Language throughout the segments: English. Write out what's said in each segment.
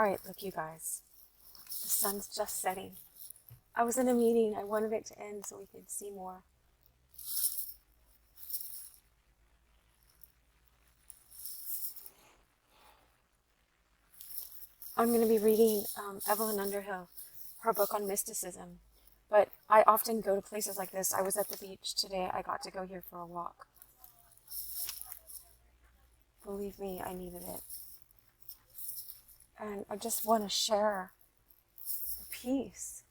Alright, look you guys. The sun's just setting. I was in a meeting. I wanted it to end so we could see more. I'm going to be reading Evelyn Underhill, her book on mysticism. But I often go to places like this. I was at the beach today. I got to go here for a walk. Believe me, I needed it. And I just want to share the peace.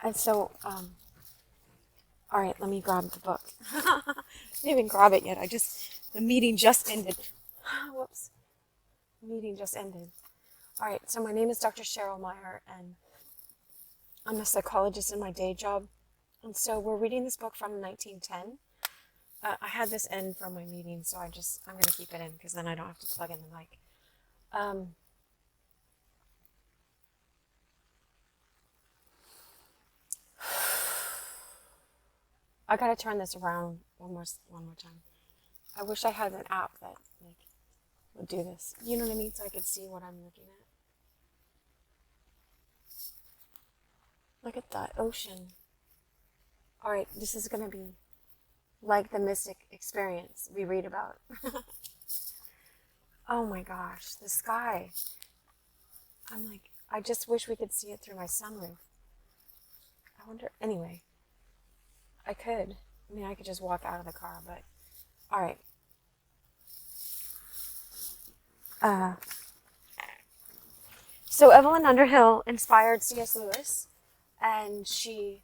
And so, all right, let me grab the book. I didn't even grab it yet. The meeting just ended. Whoops. The meeting just ended. All right, so my name is Dr. Cheryl Meyer, and I'm a psychologist in my day job. And so we're reading this book from 1910. I had this end from my meeting, so I'm going to keep it in because then I don't have to plug in the mic. I gotta turn this around one more time. I wish I had an app that would do this. You know what I mean? So I could see what I'm looking at. Look at that ocean. All right, this is gonna be like the mystic experience we read about. Oh my gosh, the sky. I'm like, I just wish we could see it through my sunroof. I wonder, anyway, I could just walk out of the car, but, all right. So Evelyn Underhill inspired C.S. Lewis, and she's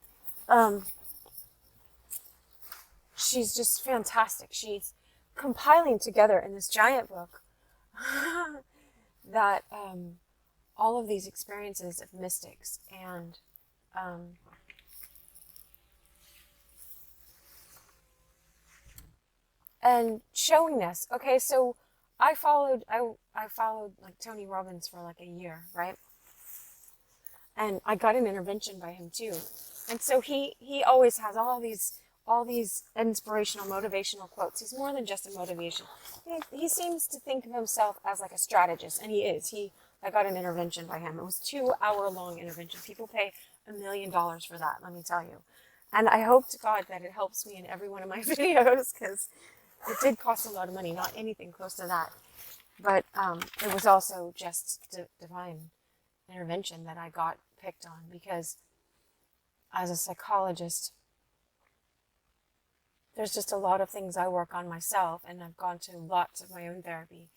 just fantastic. She's compiling together in this giant book that all of these experiences of mystics and showing this. Okay, so I followed like Tony Robbins for like a year, right? And I got an intervention by him too. And so he always has all these inspirational, motivational quotes. He's more than just a motivation. He seems to think of himself as like a strategist, and he is. I got an intervention by him. It was 2-hour long intervention. People pay $1 million for that, let me tell you. And I hope to God that it helps me in every one of my videos, because it did cost a lot of money, not anything close to that. But it was also just divine intervention that I got picked on, because as a psychologist, there's just a lot of things I work on myself, and I've gone to lots of my own therapy.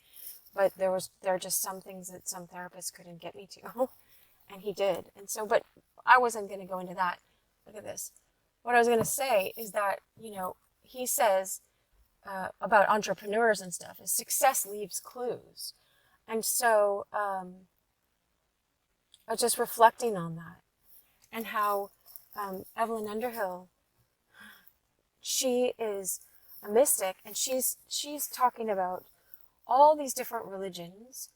But there are just some things that some therapists couldn't get me to, and he did. And so, but I wasn't going to go into that. Look at this. What I was going to say is that, he says about entrepreneurs and stuff is success leaves clues. And so I was just reflecting on that, and how Evelyn Underhill, she is a mystic, and she's talking about all these different religions.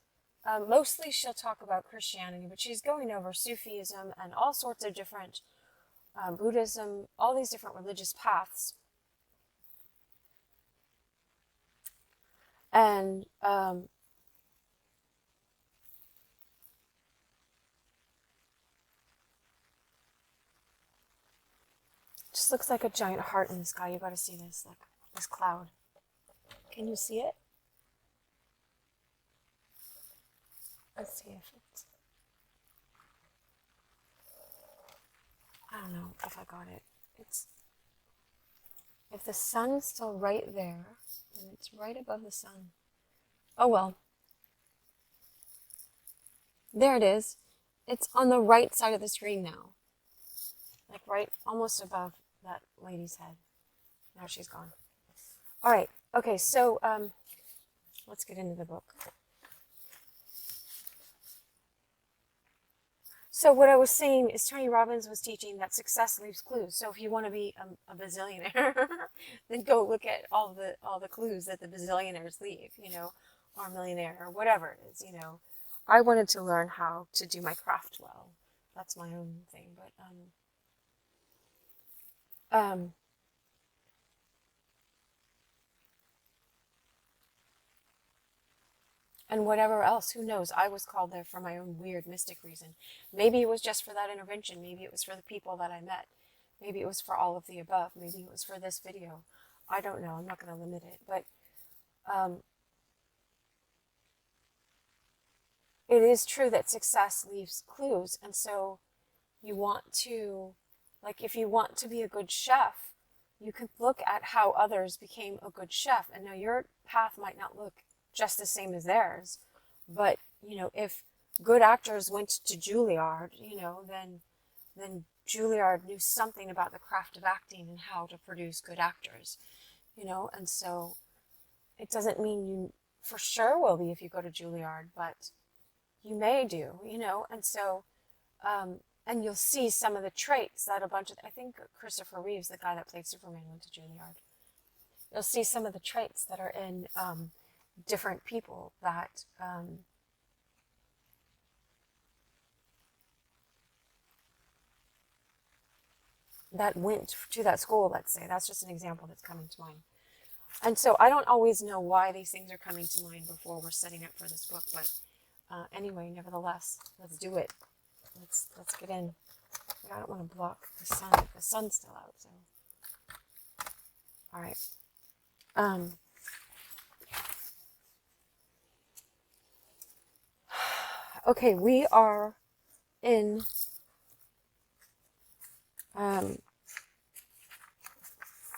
Mostly she'll talk about Christianity, but she's going over Sufism and all sorts of different Buddhism, all these different religious paths. And just looks like a giant heart in the sky. You gotta see this, like this cloud. Can you see it? Let's see if it's... I don't know if I got it. If the sun's still right there, then it's right above the sun. Oh well. There it is. It's on the right side of the screen now. Like right almost above that lady's head. Now she's gone. All right. Okay, so let's get into the book. So what I was saying is Tony Robbins was teaching that success leaves clues. So if you want to be a bazillionaire, then go look at all the clues that the bazillionaires leave, or a millionaire or whatever it is, I wanted to learn how to do my craft well. That's my own thing, but and whatever else, who knows? I was called there for my own weird mystic reason. Maybe it was just for that intervention. Maybe it was for the people that I met. Maybe it was for all of the above. Maybe it was for this video. I don't know. I'm not going to limit it. But it is true that success leaves clues. And so you want to, like, if you want to be a good chef, you can look at how others became a good chef. And now your path might not look just the same as theirs. But, you know, if good actors went to Juilliard, you know, then Juilliard knew something about the craft of acting and how to produce good actors, you know. And so it doesn't mean you for sure will be if you go to Juilliard, but you may do, you know. And so, and you'll see some of the traits that a bunch of, I think Christopher Reeves, the guy that played Superman, went to Juilliard. You'll see some of the traits that are in different people that that went to that school, let's say. That's just an example that's coming to mind. And so I don't always know why these things are coming to mind before we're setting up for this book, but anyway, nevertheless, let's do it. Let's get in. I don't want to block the sun. The sun's still out, so. All right. Okay, we are in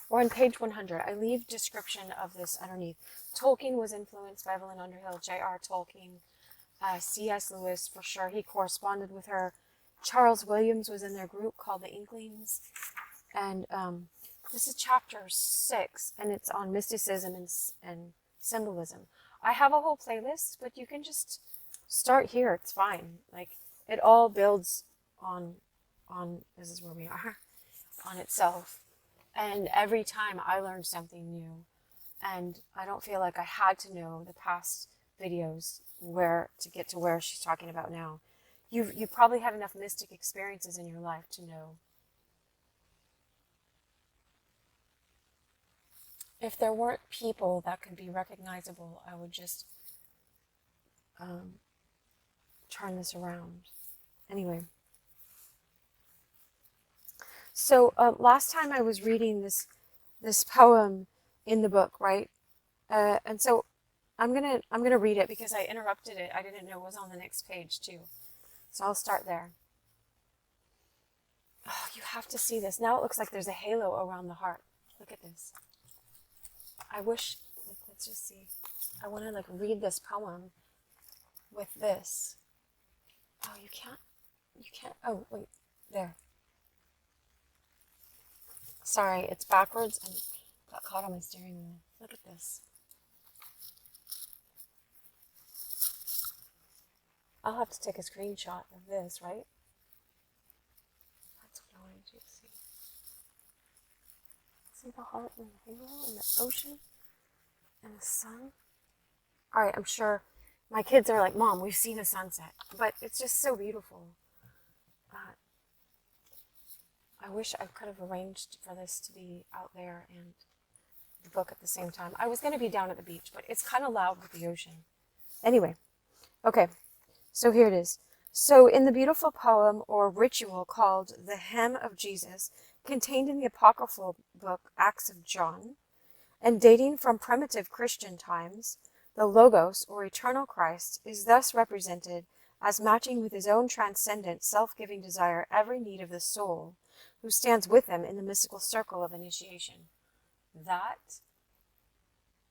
we're on page 100. I leave description of this underneath. Tolkien was influenced by Evelyn Underhill, JRR Tolkien, C.S. Lewis, for sure. He corresponded with her. Charles Williams was in their group called the Inklings. And this is chapter 6, and it's on mysticism and symbolism. I have a whole playlist, but you can just start here. It's fine. Like, it all builds on this is where we are, on itself. And every time I learned something new, and I don't feel like I had to know the past videos where to get to where she's talking about now. You probably had enough mystic experiences in your life to know. If there weren't people that could be recognizable, I would just turn this around. Anyway. So last time I was reading this poem in the book, right? And so I'm gonna read it because I interrupted it. I didn't know it was on the next page too. So I'll start there. Oh, you have to see this. Now it looks like there's a halo around the heart. Look at this. I wish, like, let's just see. I want to like read this poem with this. Oh, you can't, oh, wait, there. Sorry, it's backwards and got caught on my steering wheel. Look at this. I'll have to take a screenshot of this, right? That's what I wanted you to see. See the heart and the halo and the ocean and the sun? All right, I'm sure my kids are like, Mom, we've seen a sunset. But it's just so beautiful. I wish I could have arranged for this to be out there and the book at the same time. I was going to be down at the beach, but it's kind of loud with the ocean. Anyway, okay, so here it is. So in the beautiful poem or ritual called The Hymn of Jesus, contained in the apocryphal book Acts of John, and dating from primitive Christian times, the Logos, or eternal Christ, is thus represented as matching with his own transcendent, self-giving desire every need of the soul, who stands with him in the mystical circle of initiation. That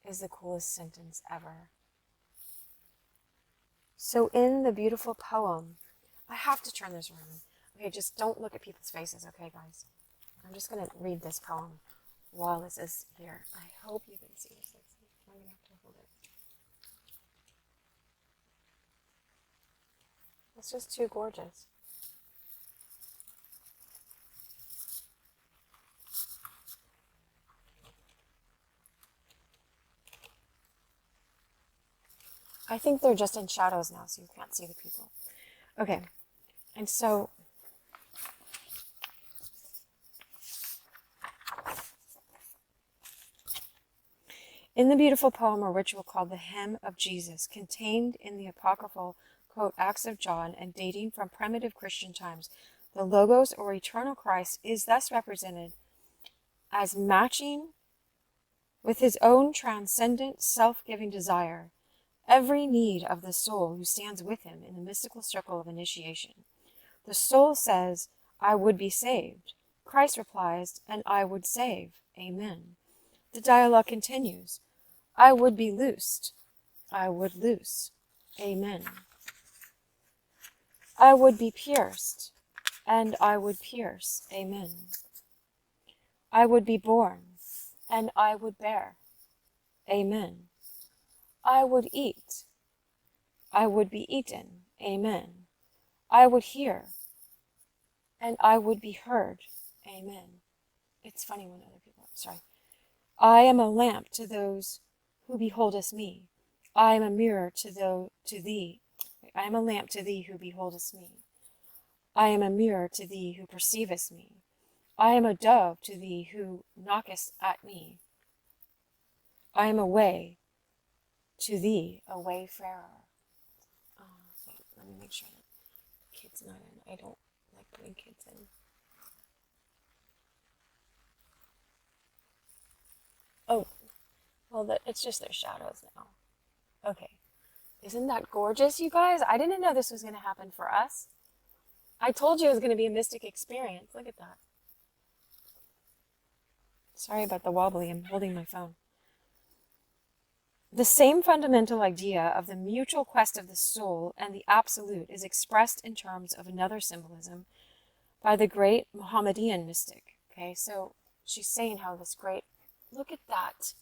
is the coolest sentence ever. So in the beautiful poem, I have to turn this around. Okay, just don't look at people's faces, okay, guys? I'm just going to read this poem while this is here. I hope you can see this. I'm going to have to hold it. It's just too gorgeous. I think they're just in shadows now, so you can't see the people. Okay, and so In the beautiful poem or ritual called the Hymn of Jesus, contained in the apocryphal, quote, Acts of John and dating from primitive Christian times, the Logos or eternal Christ is thus represented as matching with his own transcendent self-giving desire every need of the soul who stands with him in the mystical circle of initiation. The soul says, I would be saved. Christ replies, and I would save. Amen. The dialogue continues. I would be loosed. I would loose. Amen. I would be pierced, and I would pierce. Amen. I would be born, and I would bear. Amen. I would eat. I would be eaten. Amen. I would hear, and I would be heard. Amen. It's funny when other people, sorry. I am a lamp to those who beholdeth me. I am a mirror to thee. I am a lamp to thee who beholdest me. I am a mirror to thee who perceivest me. I am a dove to thee who knockest at me. I am a way to thee, a wayfarer. Oh, wait, let me make sure that kid's not in. I don't like putting kids in. Oh, well, it's just their shadows now. Okay. Isn't that gorgeous, you guys? I didn't know this was going to happen for us. I told you it was going to be a mystic experience. Look at that. Sorry about the wobbly. I'm holding my phone. The same fundamental idea of the mutual quest of the soul and the absolute is expressed in terms of another symbolism by the great Mohammedan mystic. Okay, so she's saying how this great, look at that.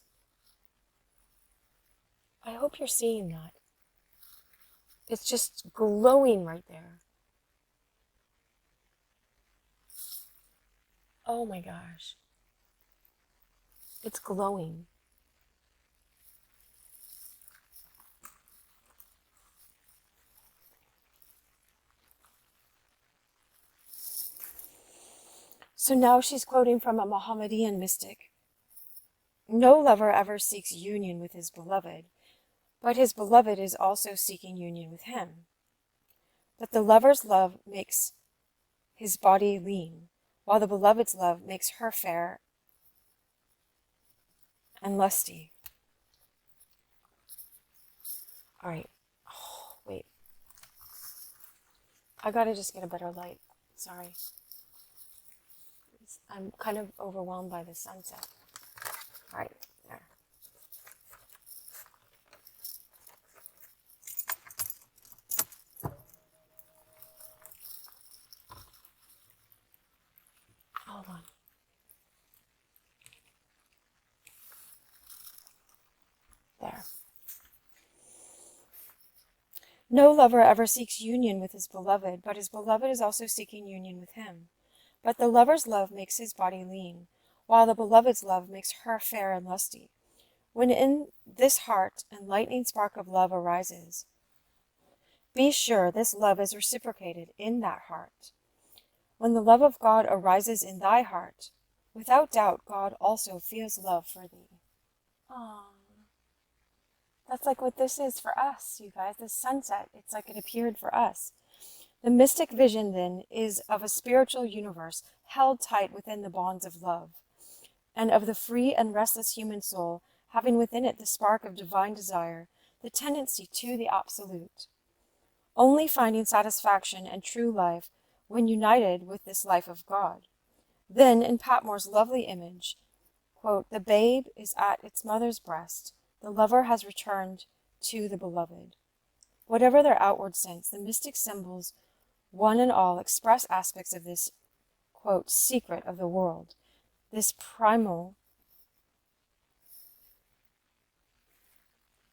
I hope you're seeing that. It's just glowing right there. Oh my gosh. It's glowing. So now she's quoting from a Mohammedan mystic. No lover ever seeks union with his beloved, but his beloved is also seeking union with him. But the lover's love makes his body lean, while the beloved's love makes her fair and lusty. All right. Oh, wait. I gotta just get a better light. Sorry. I'm kind of overwhelmed by the sunset. All right, there. Hold on. There. No lover ever seeks union with his beloved, but his beloved is also seeking union with him. But the lover's love makes his body lean, while the beloved's love makes her fair and lusty. When in this heart an lightning spark of love arises, be sure this love is reciprocated in that heart. When the love of God arises in thy heart, without doubt God also feels love for thee. Aww. That's like what this is for us, you guys. This sunset, it's like it appeared for us. The mystic vision, then, is of a spiritual universe held tight within the bonds of love, and of the free and restless human soul having within it the spark of divine desire, the tendency to the absolute, only finding satisfaction and true life when united with this life of God. Then, in Patmore's lovely image, quote, the babe is at its mother's breast, the lover has returned to the beloved. Whatever their outward sense, the mystic symbols, one and all, express aspects of this, quote, secret of the world, this primal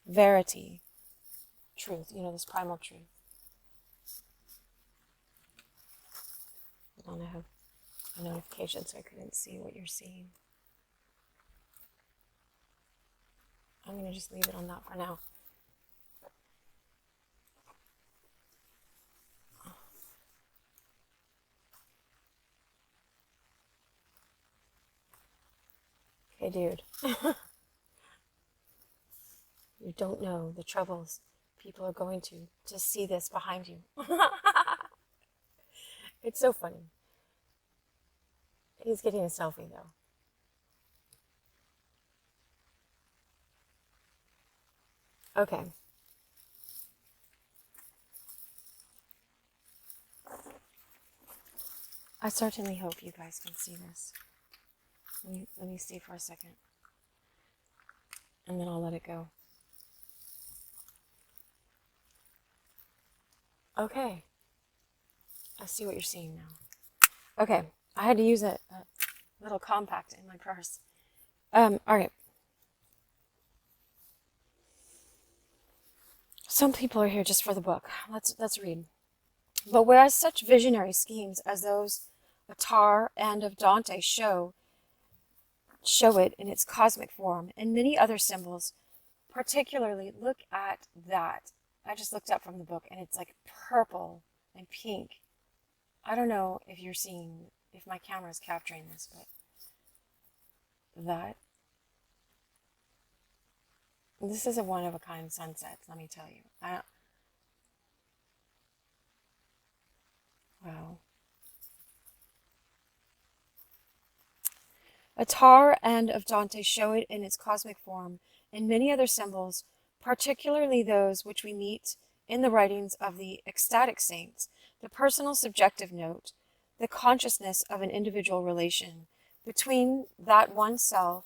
verity, truth, this primal truth. Hold on, I have a notification so I couldn't see what you're seeing. I'm going to just leave it on that for now. Okay, dude. don't know the troubles people are going to see this behind you. It's so funny. He's getting a selfie though. Okay. I certainly hope you guys can see this. Let me see for a second. And then I'll let it go. Okay. I see what you're seeing now. Okay. I had to use a little compact in my purse. All right. Some people are here just for the book. Let's read. But whereas such visionary schemes as those of Tar and of Dante show it in its cosmic form, and many other symbols, particularly look at that. I just looked up from the book, and it's like purple and pink. I don't know if you're seeing, if my camera is capturing this, but that. This is a one-of-a-kind sunset, let me tell you. Wow. A tar and of Dante show it in its cosmic form, and many other symbols, particularly those which we meet in the writings of the ecstatic saints, the personal subjective note, the consciousness of an individual relation between that one self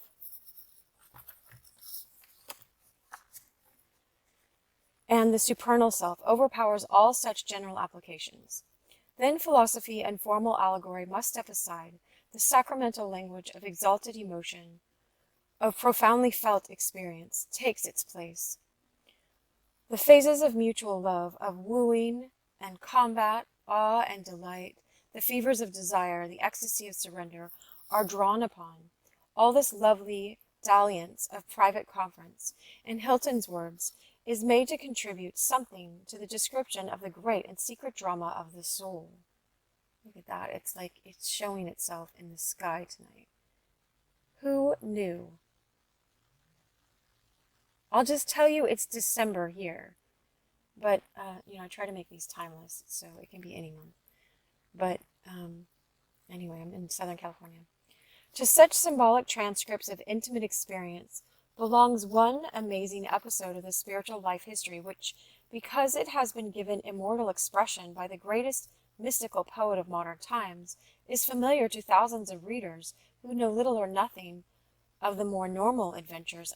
and the supernal self overpowers all such general applications. Then philosophy and formal allegory must step aside. The sacramental language of exalted emotion, of profoundly felt experience, takes its place. The phases of mutual love, of wooing and combat, awe and delight, the fevers of desire, the ecstasy of surrender, are drawn upon. All this lovely dalliance of private conference, in Hilton's words, is made to contribute something to the description of the great and secret drama of the soul. Look at that. It's like it's showing itself in the sky tonight. Who knew? I'll just tell you it's December here. But, I try to make these timeless, so it can be any month. But, anyway, I'm in Southern California. To such symbolic transcripts of intimate experience belongs one amazing episode of the spiritual life history, which, because it has been given immortal expression by the greatest mystical poet of modern times, is familiar to thousands of readers who know little or nothing of the more normal adventures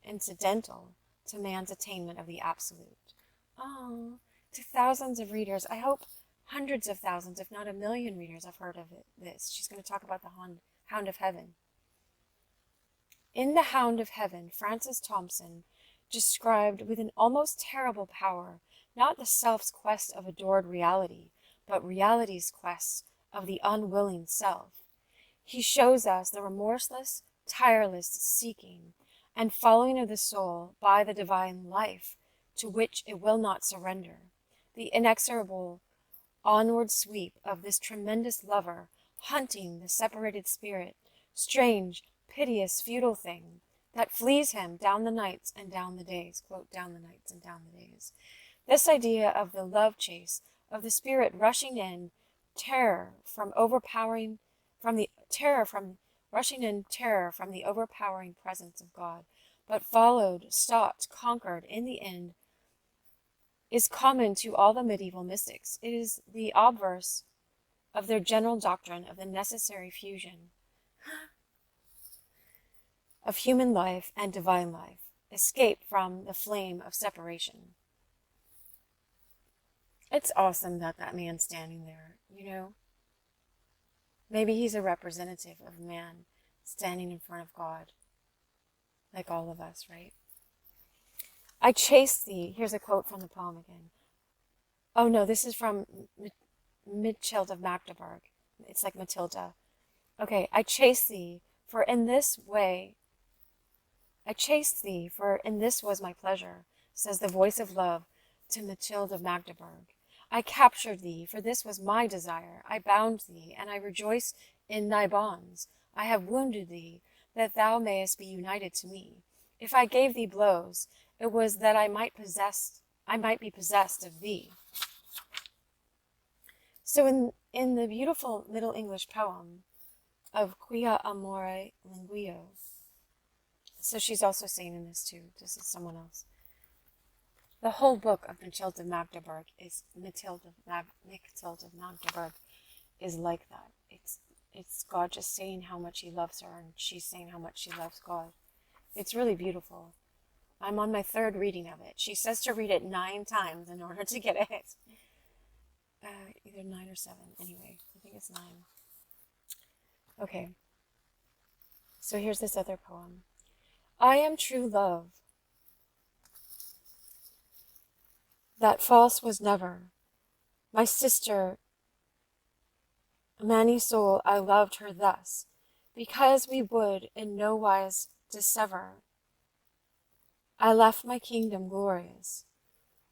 incidental to man's attainment of the absolute. Oh, to thousands of readers. I hope hundreds of thousands, if not 1 million readers have heard of this. She's going to talk about the Hound of Heaven. In The Hound of Heaven, Francis Thompson described with an almost terrible power not the self's quest of adored reality, but reality's quest of the unwilling self. He shows us the remorseless, tireless seeking and following of the soul by the divine life to which it will not surrender, the inexorable onward sweep of this tremendous lover hunting the separated spirit, strange, piteous, futile thing that flees him down the nights and down the days. Quote, down the nights and down the days. This idea of the love chase, of the spirit rushing in terror from the overpowering presence of God, but followed, stopped, conquered in the end, is common to all the medieval mystics. It is the obverse of their general doctrine of the necessary fusion of human life and divine life, escape from the flame of separation. It's awesome that man's standing there, Maybe he's a representative of man standing in front of God, like all of us, right? I chase thee. Here's a quote from the poem again. Oh no, this is from Mechilde of Magdeburg. It's like Matilda. Okay, I chase thee, for in this was my pleasure, says the voice of love to Mechilde of Magdeburg. I captured thee, for this was my desire. I bound thee, and I rejoice in thy bonds. I have wounded thee, that thou mayest be united to me. If I gave thee blows, It was that I might be possessed of thee. So in the beautiful Middle English poem of Quia Amore Linguio, so she's also saying in this too, this is someone else. The whole book of Matilda Magdeburg is Matilda Magdeburg is like that. It's God just saying how much he loves her, and she's saying how much she loves God. It's really beautiful. I'm on my 3rd reading of it. She says to read it 9 times in order to get it. Either 9 or 7. Anyway, I think it's 9. Okay. So here's this other poem. I am true love. That false was never. My sister, many soul, I loved her thus, because we would in no wise dissever. I left my kingdom glorious.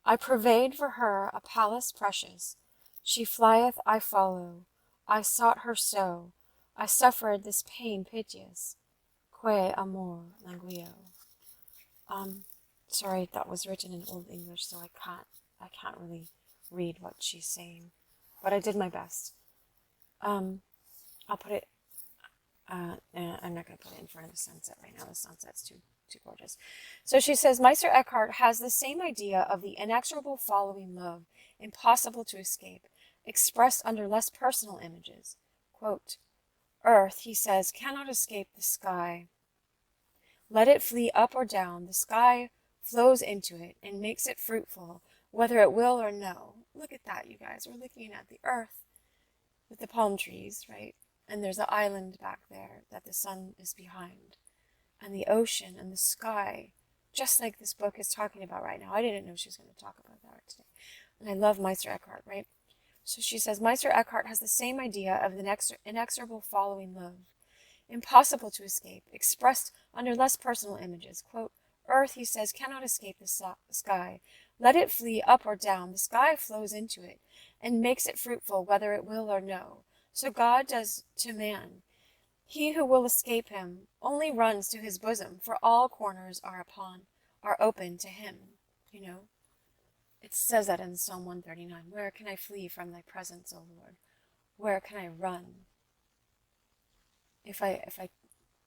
I purveyed for her a palace precious. She flieth, I follow. I sought her so. I suffered this pain piteous. Que amor languio. Sorry, that was written in Old English, so I can't really read what she's saying, but I did my best. I'll put it. I'm not going to put it in front of the sunset right now. The sunset's too gorgeous. So she says, Meister Eckhart has the same idea of the inexorable following love, impossible to escape, expressed under less personal images. Quote, Earth, he says, cannot escape the sky. Let it flee up or down, the sky flows into it and makes it fruitful, whether it will or no. Look at that, you guys. We're looking at the earth with the palm trees, right? And there's an island back there that the sun is behind. And the ocean and the sky, just like this book is talking about right now. I didn't know she was going to talk about that today. And I love Meister Eckhart, right? So she says, Meister Eckhart has the same idea of the inexorable following love, impossible to escape, expressed under less personal images. Quote, Earth, he says, cannot escape the sky. Let it flee up or down. The sky flows into it and makes it fruitful, whether it will or no. So God does to man. He who will escape him only runs to his bosom, for all corners are open to him. You know, it says that in Psalm 139. Where can I flee from thy presence, O Lord? Where can I run? If I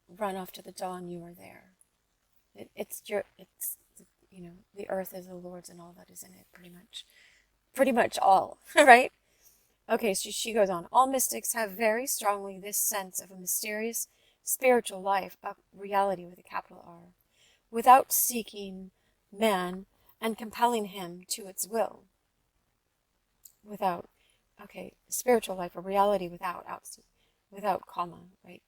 run off to the dawn, you are there. It's you know, the earth is the Lord's and all that is in it, pretty much all, right? Okay, so she goes on. All mystics have very strongly this sense of a mysterious spiritual life, a reality with a capital R, without seeking man and compelling him to its will. Spiritual life, a reality without comma, right?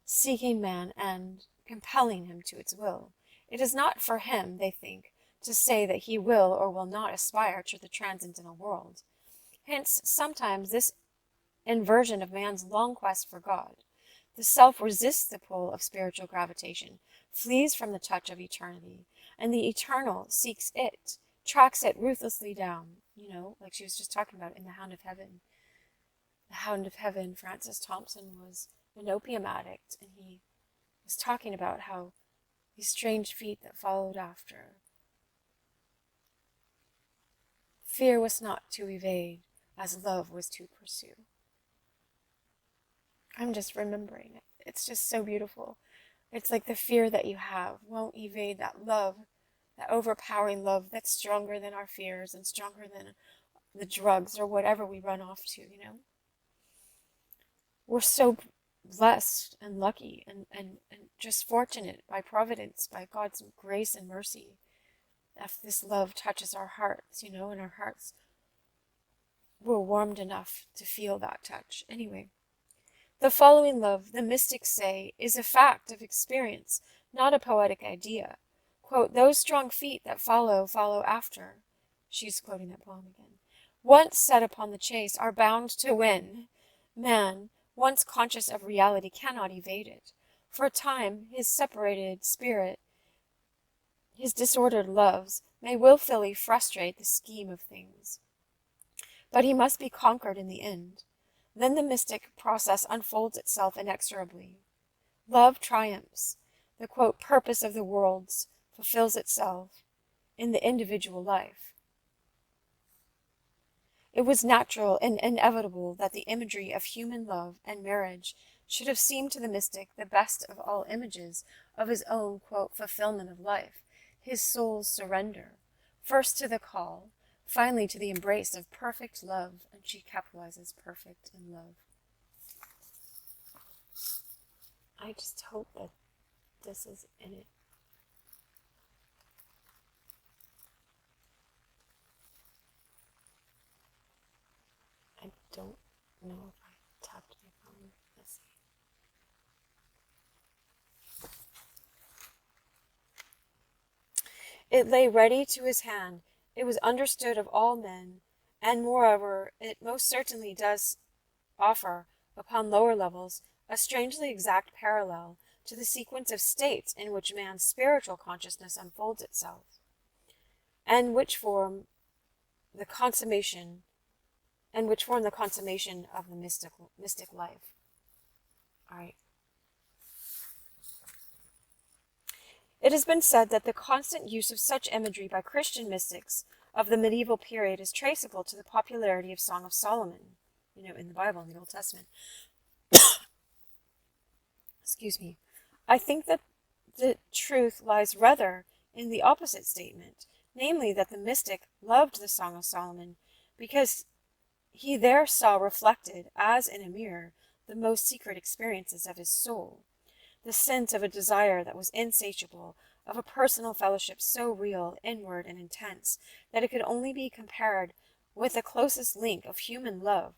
Seeking man and compelling him to its will. It is not for him, they think, to say that he will or will not aspire to the transcendental world. Hence, sometimes this inversion of man's long quest for God. The self resists the pull of spiritual gravitation, flees from the touch of eternity, and the eternal seeks it, tracks it ruthlessly down. You know, like she was just talking about in The Hound of Heaven. The Hound of Heaven, Francis Thompson was an opium addict, and he was talking about how these strange feet that followed after. Fear was not to evade, as love was to pursue. I'm just remembering it. It's just so beautiful. It's like the fear that you have won't evade that love, that overpowering love that's stronger than our fears and stronger than the drugs or whatever we run off to, you know? We're so blessed and lucky and just fortunate by providence, by God's grace and mercy, if this love touches our hearts, you know, and our hearts were warmed enough to feel that touch. Anyway, the following love, the mystics say, is a fact of experience, not a poetic idea. Quote, those strong feet that follow after. She's quoting that poem again. Once set upon the chase, are bound to win. Man, once conscious of reality, cannot evade it. For a time, his separated spirit, his disordered loves, may willfully frustrate the scheme of things. But he must be conquered in the end. Then the mystic process unfolds itself inexorably. Love triumphs. The, quote, purpose of the worlds fulfills itself. in the individual life. It was natural and inevitable that the imagery of human love and marriage should have seemed to the mystic the best of all images of his own, quote, fulfillment of life, his soul's surrender, first to the call, finally to the embrace of perfect love, and she capitalizes perfect in love. I just hope that this is in it. I don't know if I tapped my phone. Let's see. It lay ready to his hand. It was understood of all men, and moreover, it most certainly does offer, upon lower levels, a strangely exact parallel to the sequence of states in which man's spiritual consciousness unfolds itself, and which form the consummation of the mystic life. All right. It has been said that the constant use of such imagery by Christian mystics of the medieval period is traceable to the popularity of Song of Solomon, in the Bible, in the Old Testament. Excuse me. I think that the truth lies rather in the opposite statement, namely that the mystic loved the Song of Solomon because he there saw reflected, as in a mirror, the most secret experiences of his soul, the sense of a desire that was insatiable, of a personal fellowship so real, inward, and intense, that it could only be compared with the closest link of human love,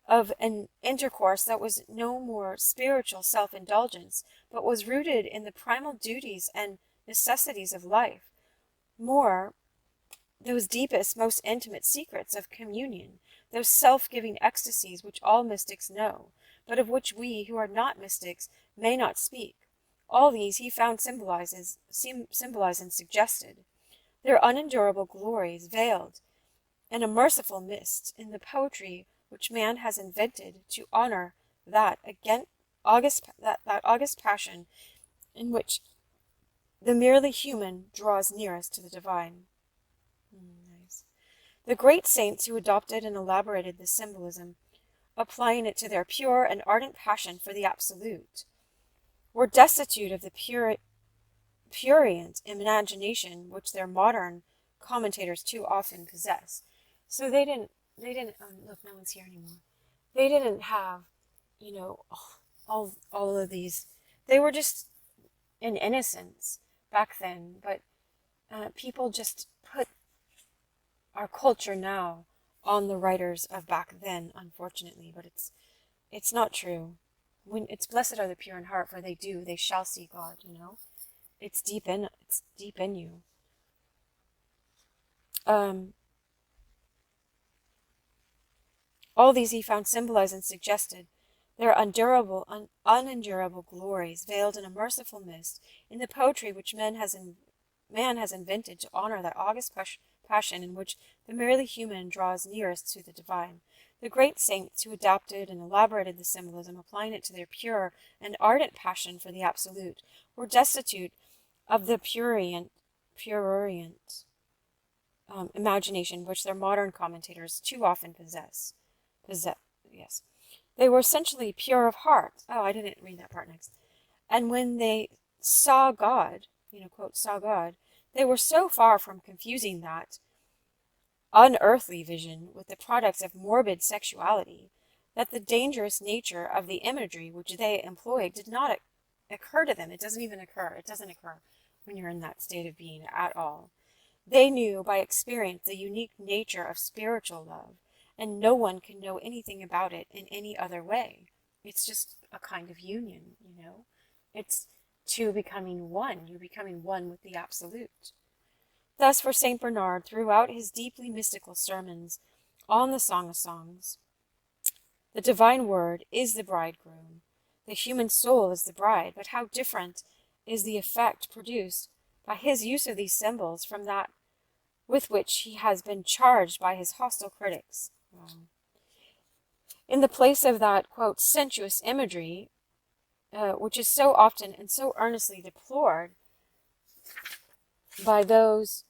of an intercourse that was no more spiritual self-indulgence, but was rooted in the primal duties and necessities of life, more those deepest, most intimate secrets of communion, those self-giving ecstasies which all mystics know, but of which we, who are not mystics, may not speak. All these he found symbolized and suggested, their unendurable glories veiled in a merciful mist in the poetry which man has invented to honor that august passion in which the merely human draws nearest to the divine. Nice. The great saints who adopted and elaborated this symbolism, applying it to their pure and ardent passion for the absolute, were destitute of the prurient imagination which their modern commentators too often possess. So they didn't, look, no one's here anymore. They didn't have, all of these. They were just in innocence back then, but people just put our culture now on the writers of back then, unfortunately, but it's not true. When it's blessed are the pure in heart, for they shall see God, It's deep in you. All these he found symbolized and suggested, their unendurable glories veiled in a merciful mist, in the poetry which man has invented to honor that august passion in which the merely human draws nearest to the divine. The great saints who adapted and elaborated the symbolism, applying it to their pure and ardent passion for the absolute, were destitute of the prurient imagination which their modern commentators too often possess. Yes. They were essentially pure of heart. Oh, I didn't read that part next. And when they saw God, quote, saw God, they were so far from confusing that unearthly vision with the products of morbid sexuality that the dangerous nature of the imagery which they employed did not occur to them. It doesn't even occur. It doesn't occur when you're in that state of being at all. They knew by experience the unique nature of spiritual love, and no one can know anything about it in any other way. It's just a kind of union, It's two becoming one. You're becoming one with the absolute. Thus, for St. Bernard, throughout his deeply mystical sermons on the Song of Songs, the divine word is the bridegroom. The human soul is the bride, but how different is the effect produced by his use of these symbols from that with which he has been charged by his hostile critics. In the place of that, quote, sensuous imagery, which is so often and so earnestly deplored by those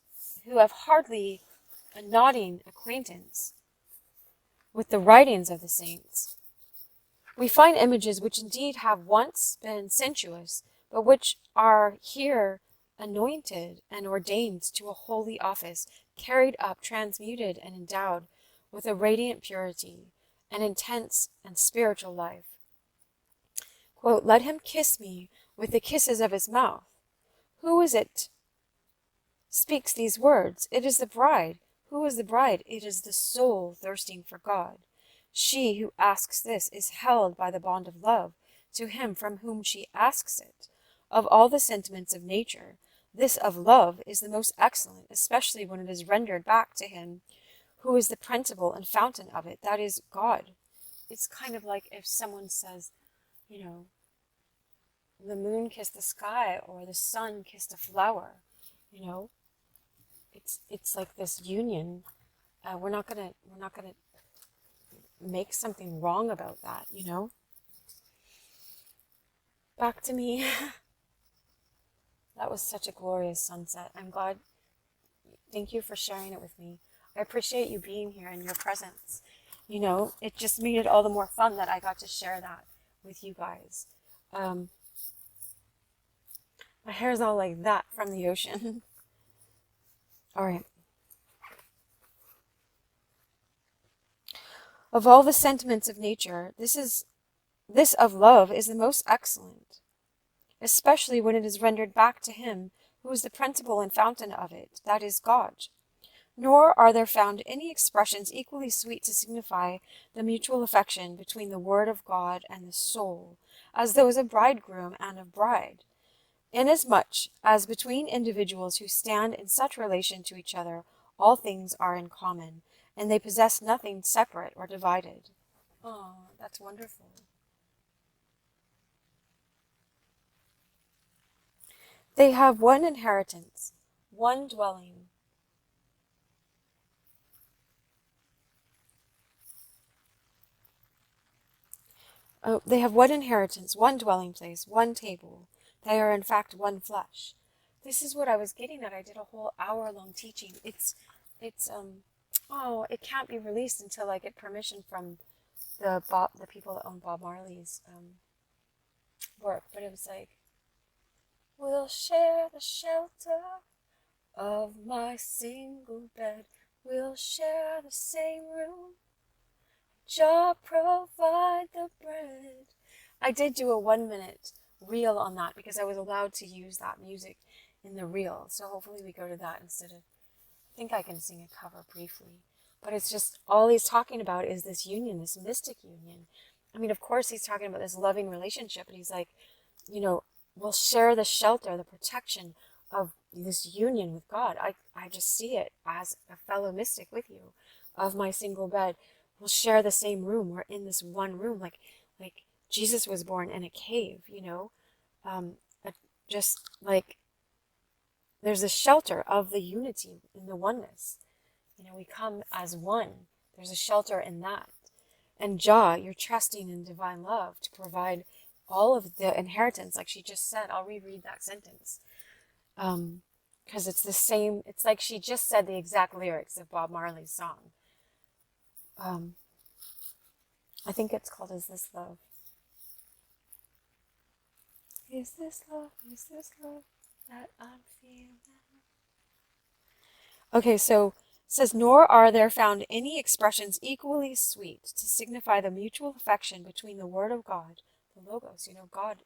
who have hardly a nodding acquaintance with the writings of the saints, we find images which indeed have once been sensuous, but which are here anointed and ordained to a holy office, carried up, transmuted, and endowed with a radiant purity, an intense and spiritual life. Quote, "Let him kiss me with the kisses of his mouth. Who is it speaks these words? It is the bride. Who is the bride? It is the soul thirsting for God. She who asks this is held by the bond of love to him from whom she asks it. Of all the sentiments of nature, this of love is the most excellent, especially when it is rendered back to him who is the principle and fountain of it, that is, God." It's kind of like if someone says, you know, the moon kissed the sky or the sun kissed a flower, you know, it's like this union. We're not gonna make something wrong about that, you know. Back to me. That was such a glorious sunset. I'm glad. Thank you for sharing it with me. I appreciate you being here and your presence. You know, it just made it all the more fun that I got to share that with you guys. My hair's all like that from the ocean. All right. Of all the sentiments of nature, this of love is the most excellent, especially when it is rendered back to him who is the principle and fountain of it, that is, God. Nor are there found any expressions equally sweet to signify the mutual affection between the word of God and the soul, as those of bridegroom and of bride, inasmuch as between individuals who stand in such relation to each other, all things are in common, and they possess nothing separate or divided. Oh, that's wonderful. They have one inheritance, one dwelling. They have one inheritance, one dwelling place, one table. They are in fact one flesh. This is what I was getting at. I did a whole hour-long teaching. It can't be released until I get permission from the people that own Bob Marley's work. But it was like, we'll share the shelter of my single bed. We'll share the same room. Jah provide the bread. I did do a 1-minute reel on that because I was allowed to use that music in the reel. So hopefully we go to that instead of, I think I can sing a cover briefly. But it's just, all he's talking about is this union, this mystic union. I mean, of course he's talking about this loving relationship, and he's like, you know, we'll share the shelter, the protection of this union with God. I just see it as a fellow mystic with you, of my single bed. We'll share the same room. We're in this one room, like Jesus was born in a cave, you know, just like there's a shelter of the unity in the oneness. You know, we come as one. There's a shelter in that. And Jah, you're trusting in divine love to provide all of the inheritance, like she just said. I'll reread that sentence. Because it's the same, it's like she just said the exact lyrics of Bob Marley's song. I think it's called Is This Love? Is this love? Is this love that I'm feeling? Okay, so it says, nor are there found any expressions equally sweet to signify the mutual affection between the Word of God, the Logos, you know, God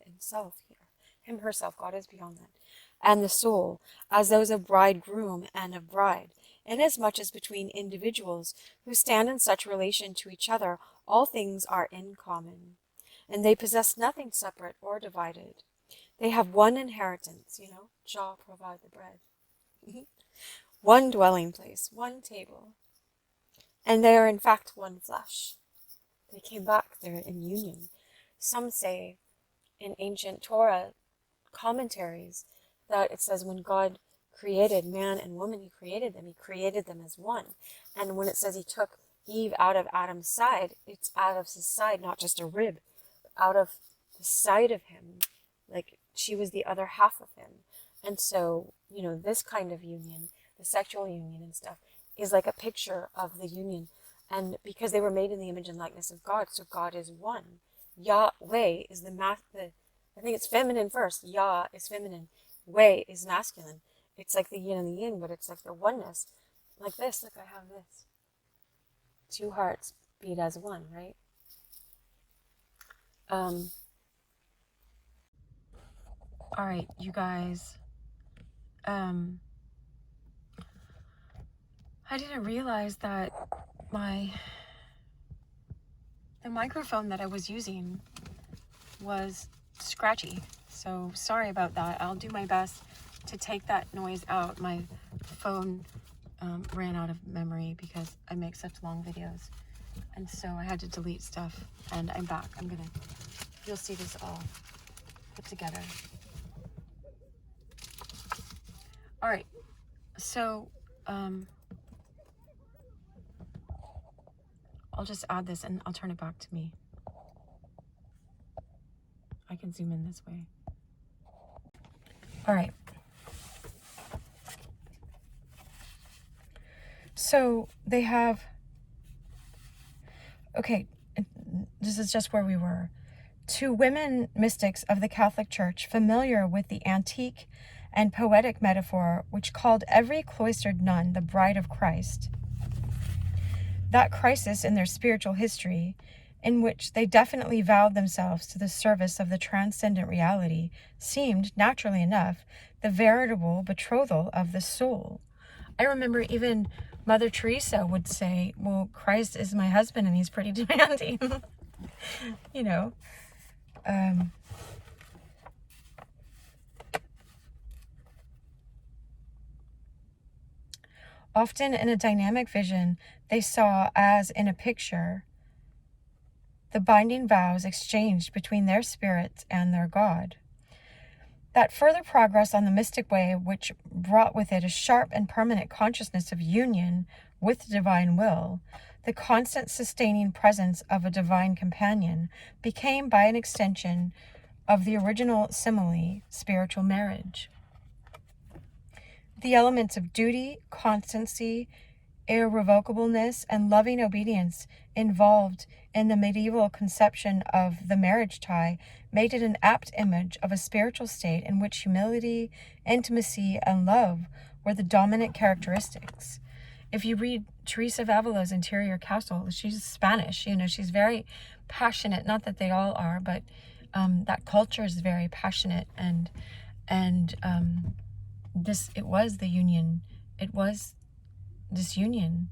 himself here, him herself, God is beyond that, and the soul, as those of bridegroom and of bride, inasmuch as between individuals who stand in such relation to each other, all things are in common, and they possess nothing separate or divided. They have one inheritance, you know, Jah provide the bread. One dwelling place, one table, and they are in fact one flesh. They came back, they're in union. Some say in ancient Torah commentaries that it says when God created man and woman, he created them as one. And when it says he took Eve out of Adam's side, it's out of his side, not just a rib, out of the side of him, like she was the other half of him. And so, you know, this kind of union, the sexual union and stuff, is like a picture of the union. And because they were made in the image and likeness of God, so God is one. Yahweh is I think it's feminine first. Yah is feminine. Way is masculine. It's like the yin and the yin, but it's like the oneness. Like this, look, I have this. Two hearts beat as one, right? All right, you guys. I didn't realize that the microphone that I was using was scratchy. So sorry about that. I'll do my best to take that noise out. My phone ran out of memory because I make such long videos. And so I had to delete stuff, and I'm back. You'll see this all put together. All right, so I'll just add this and I'll turn it back to me. I can zoom in this way. All right. So they have, okay, this is just where we were. Two women mystics of the Catholic Church, familiar with the antique and poetic metaphor which called every cloistered nun the bride of Christ. That crisis in their spiritual history, in which they definitely vowed themselves to the service of the transcendent reality, seemed, naturally enough, the veritable betrothal of the soul. I remember even Mother Teresa would say, well, Christ is my husband and he's pretty demanding. You know. Often in a dynamic vision, they saw, as in a picture, the binding vows exchanged between their spirits and their God. That further progress on the mystic way, which brought with it a sharp and permanent consciousness of union with the divine will, the constant sustaining presence of a divine companion, became by an extension of the original simile, spiritual marriage. The elements of duty, constancy, irrevocableness, and loving obedience involved in the medieval conception of the marriage tie made it an apt image of a spiritual state in which humility, intimacy, and love were the dominant characteristics. If you read Teresa of Avila's Interior Castle, she's Spanish, she's very passionate, not that they all are, but that culture is very passionate, and it was the union. It was this union.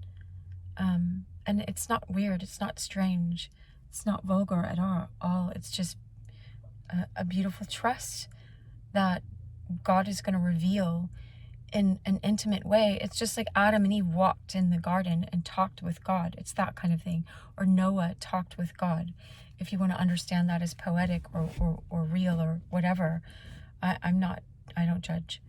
And it's not weird. It's not strange. It's not vulgar at all. It's just a beautiful trust that God is going to reveal in an intimate way. It's just like Adam and Eve walked in the garden and talked with God. It's that kind of thing. Or Noah talked with God. If you want to understand that as poetic or real or whatever, I don't judge.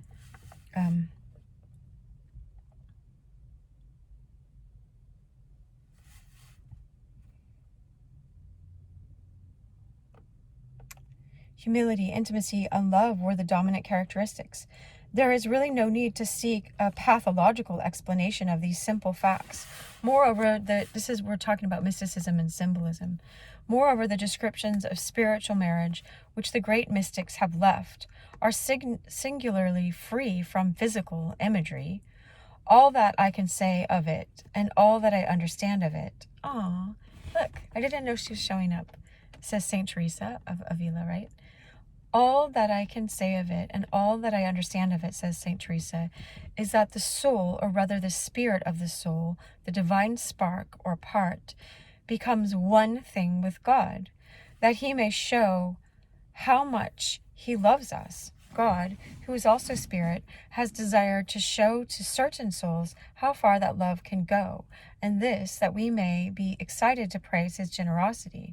Humility, intimacy, and love were the dominant characteristics. There is really no need to seek a pathological explanation of these simple facts. Moreover, we're talking about mysticism and symbolism. Moreover, the descriptions of spiritual marriage, which the great mystics have left, are singularly free from physical imagery. All that I can say of it, and all that I understand of it. Aw, look, I didn't know she was showing up, says Saint Teresa of Avila, right? All that I can say of it, and all that I understand of it, says Saint Teresa, is that the soul, or rather the spirit of the soul, the divine spark or part, becomes one thing with God, that he may show how much he loves us. God, who is also spirit, has desired to show to certain souls how far that love can go, and this, that we may be excited to praise his generosity.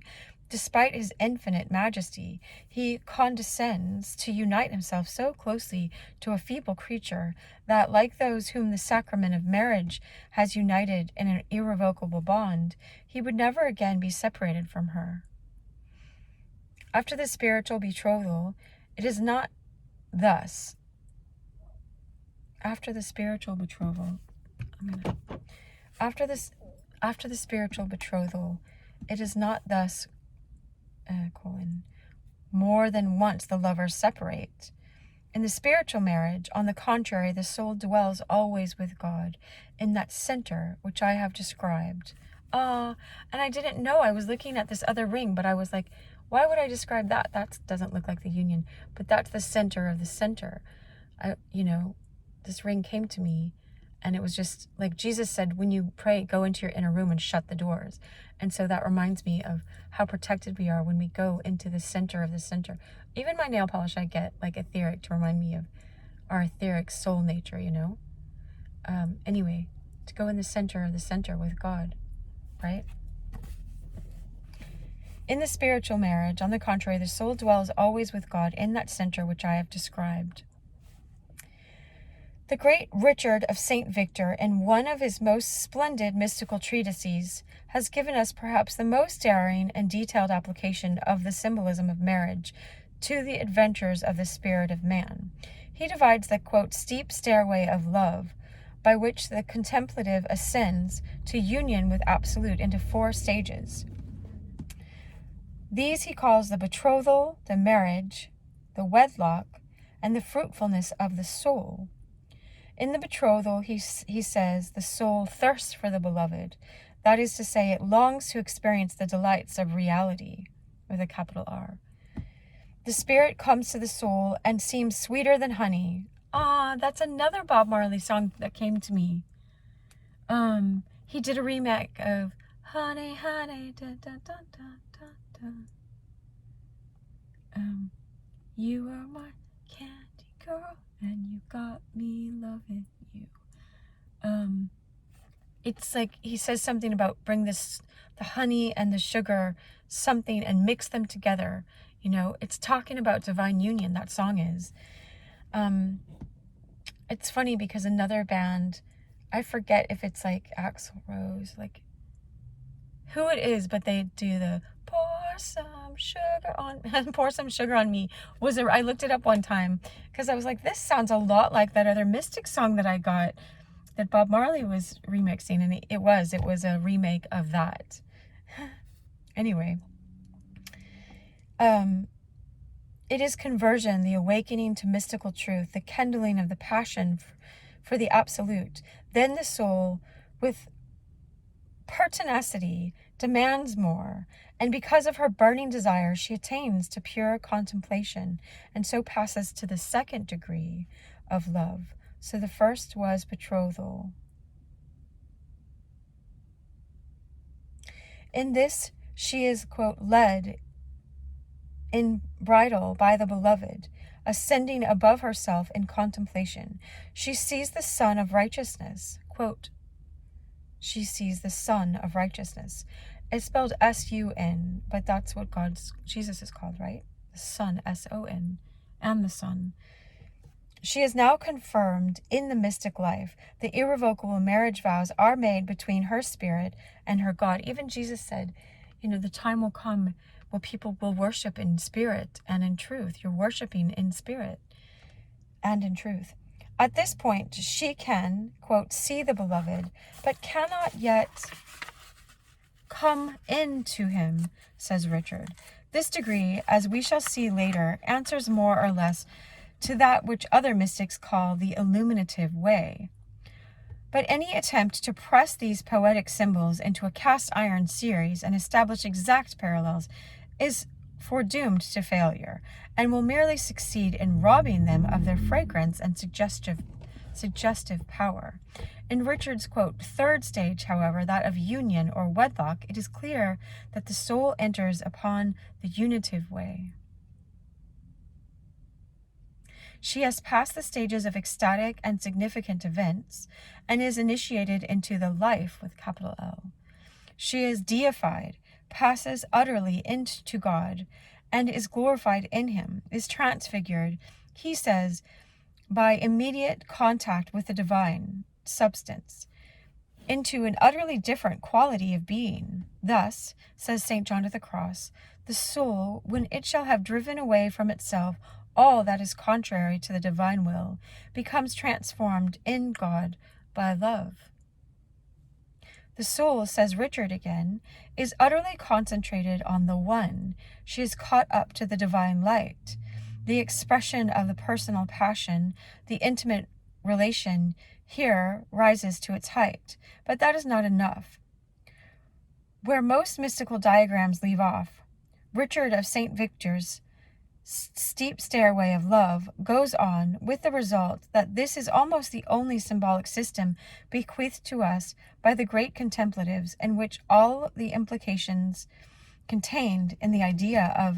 Despite his infinite majesty, he condescends to unite himself so closely to a feeble creature that, like those whom the sacrament of marriage has united in an irrevocable bond, he would never again be separated from her. After the spiritual betrothal, it is not thus. After the spiritual betrothal, after the spiritual betrothal, it is not thus, more than once the lovers separate. In the spiritual marriage, on the contrary, the soul dwells always with God, in that center which I have described. And I didn't know. I was looking at this other ring, but I was like, why would I describe that? That doesn't look like the union, but that's the center of the center. This ring came to me, and it was just like Jesus said, when you pray, go into your inner room and shut the doors. And so that reminds me of how protected we are when we go into the center of the center. Even my nail polish, I get like etheric to remind me of our etheric soul nature, Anyway, to go in the center of the center with God, right? In the spiritual marriage, on the contrary, the soul dwells always with God in that center which I have described. The great Richard of St. Victor, in one of his most splendid mystical treatises, has given us perhaps the most daring and detailed application of the symbolism of marriage to the adventures of the spirit of man. He divides the, quote, steep stairway of love, by which the contemplative ascends to union with Absolute, into 4 stages. These he calls the betrothal, the marriage, the wedlock, and the fruitfulness of the soul. In the betrothal, he says, the soul thirsts for the beloved. That is to say, it longs to experience the delights of reality, with a capital R. The spirit comes to the soul and seems sweeter than honey. That's another Bob Marley song that came to me. He did a remake of Honey, Honey, da da da da da da. You are my candy girl, and you got me loving you. It's like he says something about bring the honey and the sugar, something, and mix them together. It's talking about divine union, that song is. It's funny because another band, I forget if it's like Axl Rose, like who it is, but they do the pour some sugar on me. I looked it up one time because I was like, this sounds a lot like that other Mystic song that I got that Bob Marley was remixing, and it was a remake of that. Anyway, it is conversion, the awakening to mystical truth, the kindling of the passion for the absolute. Then the soul, with pertinacity, demands more, and because of her burning desire, she attains to pure contemplation, and so passes to the second degree of love. So the first was betrothal. In this, she is, quote, led in bridal by the beloved, ascending above herself in contemplation. She sees the Sun of Righteousness, quote, she sees the Sun of Righteousness. It's spelled S-U-N, but that's what Jesus is called, right? The Son, S-O-N, and the Son. She is now confirmed in the mystic life. The irrevocable marriage vows are made between her spirit and her God. Even Jesus said, the time will come where people will worship in spirit and in truth. You're worshiping in spirit and in truth. At this point, she can, quote, see the beloved, but cannot yet come into him, says Richard. This degree, as we shall see later, answers more or less to that which other mystics call the illuminative way. But any attempt to press these poetic symbols into a cast iron series and establish exact parallels is foredoomed to failure, and will merely succeed in robbing them of their fragrance and suggestive power. In Richard's, quote, third stage, however, that of union or wedlock, it is clear that the soul enters upon the unitive way. She has passed the stages of ecstatic and significant events and is initiated into the life with capital L. She is deified, passes utterly into God, and is glorified in him, is transfigured, he says, by immediate contact with the divine substance, into an utterly different quality of being. Thus, says St. John of the Cross, the soul, when it shall have driven away from itself all that is contrary to the divine will becomes transformed in God by love. The soul, says Richard again, is utterly concentrated on the one. She is caught up to the divine light. The expression of the personal passion, the intimate relation, here rises to its height. But that is not enough. Where most mystical diagrams leave off, Richard of St. Victor's steep stairway of love goes on, with the result that this is almost the only symbolic system bequeathed to us by the great contemplatives, in which all the implications contained in the idea of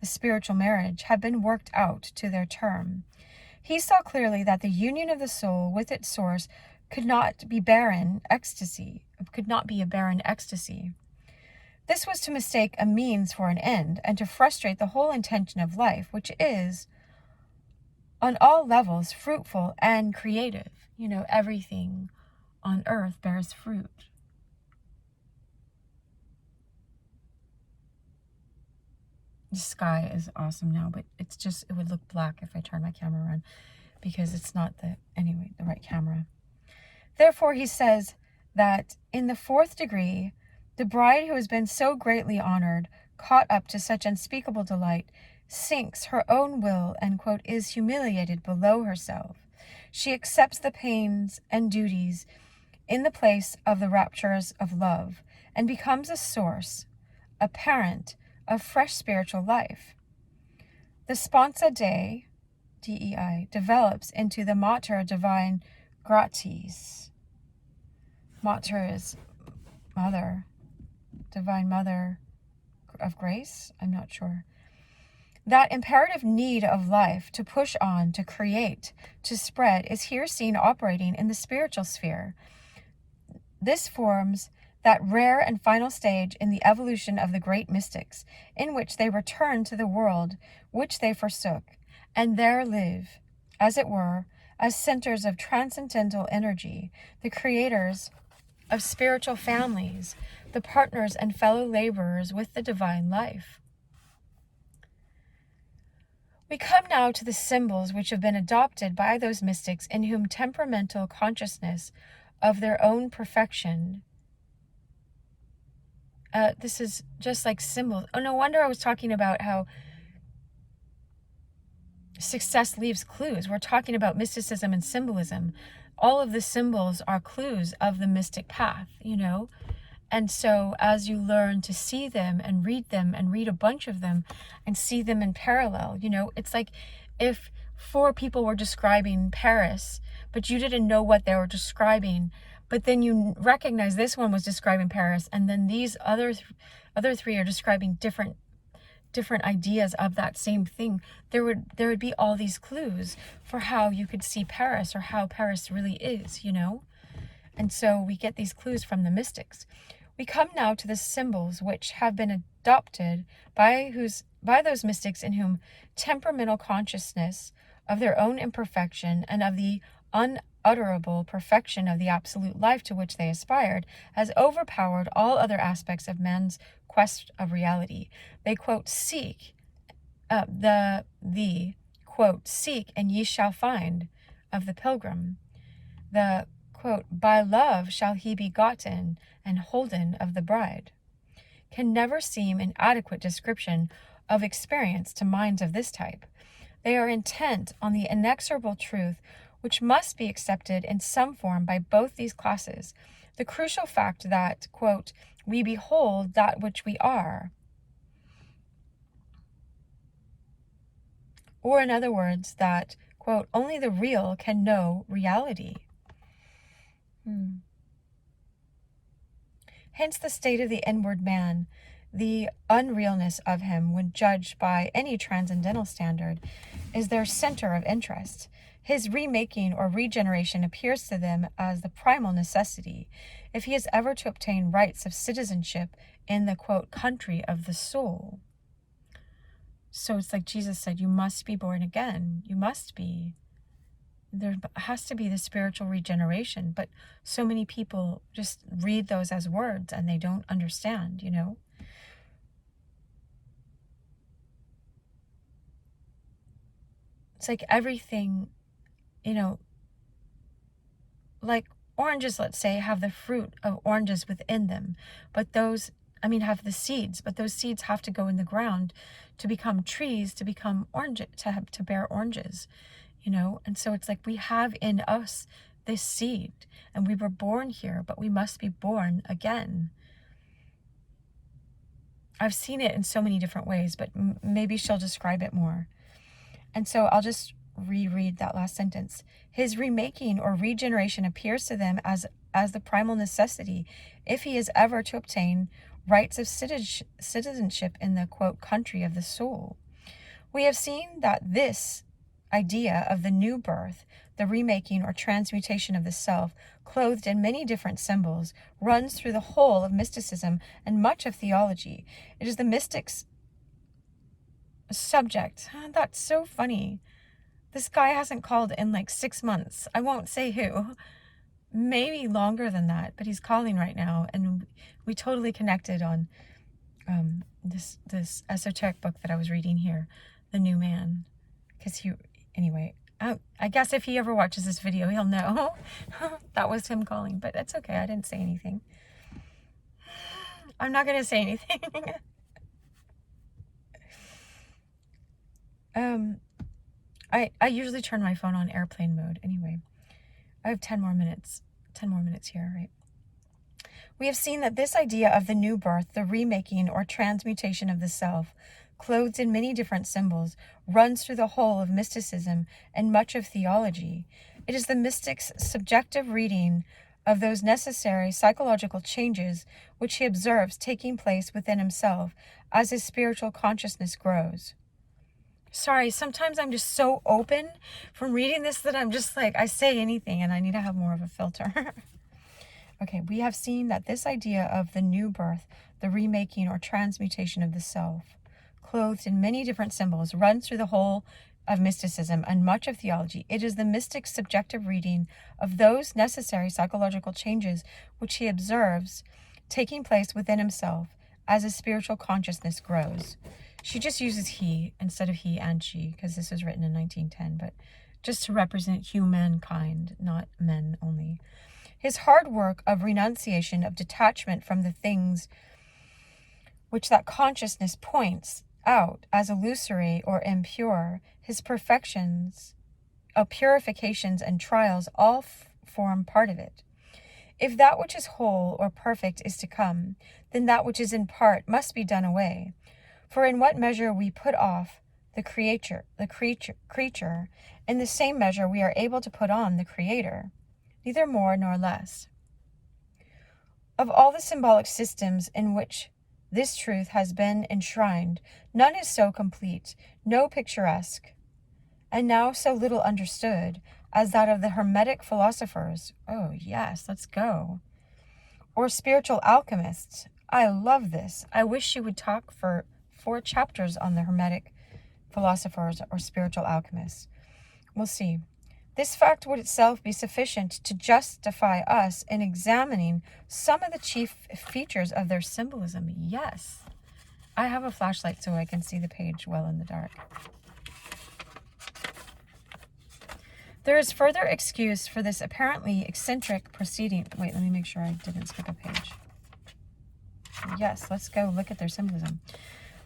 the spiritual marriage have been worked out to their term. He saw clearly that the union of the soul with its source could not be a barren ecstasy. This was to mistake a means for an end, and to frustrate the whole intention of life, which is, on all levels, fruitful and creative. Everything on earth bears fruit. The sky is awesome now, but it would look black if I turn my camera around, because it's not the right camera. Therefore, he says that in the fourth degree, the bride who has been so greatly honored, caught up to such unspeakable delight, sinks her own will and, quote, is humiliated below herself. She accepts the pains and duties in the place of the raptures of love, and becomes a source, a parent of fresh spiritual life. The sponsa Dei, DEI, develops into the Mater Divine Gratis. Mater is mother. Divine Mother of Grace? I'm not sure. That imperative need of life to push on, to create, to spread is here seen operating in the spiritual sphere. This forms that rare and final stage in the evolution of the great mystics, in which they return to the world which they forsook, and there live, as it were, as centers of transcendental energy, the creators of spiritual families, the partners and fellow laborers with the divine life. We come now to the symbols which have been adopted by those mystics in whom temperamental consciousness of their own perfection. This is just like symbols. Oh, no wonder I was talking about how success leaves clues. We're talking about mysticism and symbolism. All of the symbols are clues of the mystic path, And so as you learn to see them and read a bunch of them and see them in parallel, it's like if four people were describing Paris, but you didn't know what they were describing, but then you recognize this one was describing Paris, and then these other three are describing different ideas of that same thing. There would be all these clues for how you could see Paris, or how Paris really is, And so we get these clues from the mystics. We come now to the symbols which have been adopted by those mystics in whom temperamental consciousness of their own imperfection and of the unutterable perfection of the absolute life to which they aspired has overpowered all other aspects of man's quest of reality. They, quote, seek, quote, seek and ye shall find of the pilgrim. The, quote, by love shall he be gotten and holden of the bride, can never seem an adequate description of experience to minds of this type. They are intent on the inexorable truth which must be accepted in some form by both these classes, the crucial fact that, quote, we behold that which we are. Or in other words, that, quote, only the real can know reality. Hence the state of the inward man, the unrealness of him when judged by any transcendental standard, is their center of interest. His remaking or regeneration appears to them as the primal necessity, if he is ever to obtain rights of citizenship in the, quote, country of the soul. So it's like Jesus said, you must be born again. You must be. There has to be the spiritual regeneration, but so many people just read those as words and they don't understand, it's like everything, you know, like oranges, let's say, have the fruit of oranges within them, but those, have the seeds, but those seeds have to go in the ground to become trees, to become orange, to bear oranges, and so it's like we have in us this seed, and we were born here, but we must be born again. I've seen it in so many different ways, but maybe she'll describe it more. And so I'll just reread that last sentence. His remaking or regeneration appears to them as the primal necessity if he is ever to obtain rights of citizenship in the, quote, country of the soul. We have seen that this idea of the new birth, the remaking or transmutation of the self, clothed in many different symbols, runs through the whole of mysticism and much of theology. It is the mystic's subject. That's so funny. This guy hasn't called in like 6 months. I won't say who. Maybe longer than that, but he's calling right now, and we totally connected on this esoteric book that I was reading here, The New Man. Because anyway, I guess if he ever watches this video, he'll know that was him calling, but that's okay. I didn't say anything. I'm not going to say anything. I usually turn my phone on airplane mode. Anyway, I have 10 more minutes here, right? We have seen that this idea of the new birth, the remaking or transmutation of the self, clothed in many different symbols, runs through the whole of mysticism and much of theology. It is the mystic's subjective reading of those necessary psychological changes which he observes taking place within himself as his spiritual consciousness grows. Sorry, sometimes I'm just so open from reading this that I'm just like, I say anything and I need to have more of a filter. Okay, we have seen that this idea of the new birth, the remaking or transmutation of the self, clothed in many different symbols, runs through the whole of mysticism and much of theology. It is the mystic's subjective reading of those necessary psychological changes which he observes taking place within himself as his spiritual consciousness grows. She just uses he instead of he and she, because this was written in 1910, but just to represent humankind, not men only. His hard work of renunciation, of detachment from the things which that consciousness points out as illusory or impure, his perfections, purifications and trials all form part of it. If that which is whole or perfect is to come, then that which is in part must be done away. For in what measure we put off the creature, in the same measure we are able to put on the Creator, neither more nor less. Of all the symbolic systems in which this truth has been enshrined, none is so complete, no picturesque, and now so little understood as that of the Hermetic philosophers. Oh yes, let's go. Or spiritual alchemists. I love this. I wish she would talk for 4 chapters on the Hermetic philosophers or spiritual alchemists. We'll see. This fact would itself be sufficient to justify us in examining some of the chief features of their symbolism. Yes. I have a flashlight so I can see the page well in the dark. There is further excuse for this apparently eccentric proceeding. Wait, let me make sure I didn't skip a page. Yes, let's go look at their symbolism.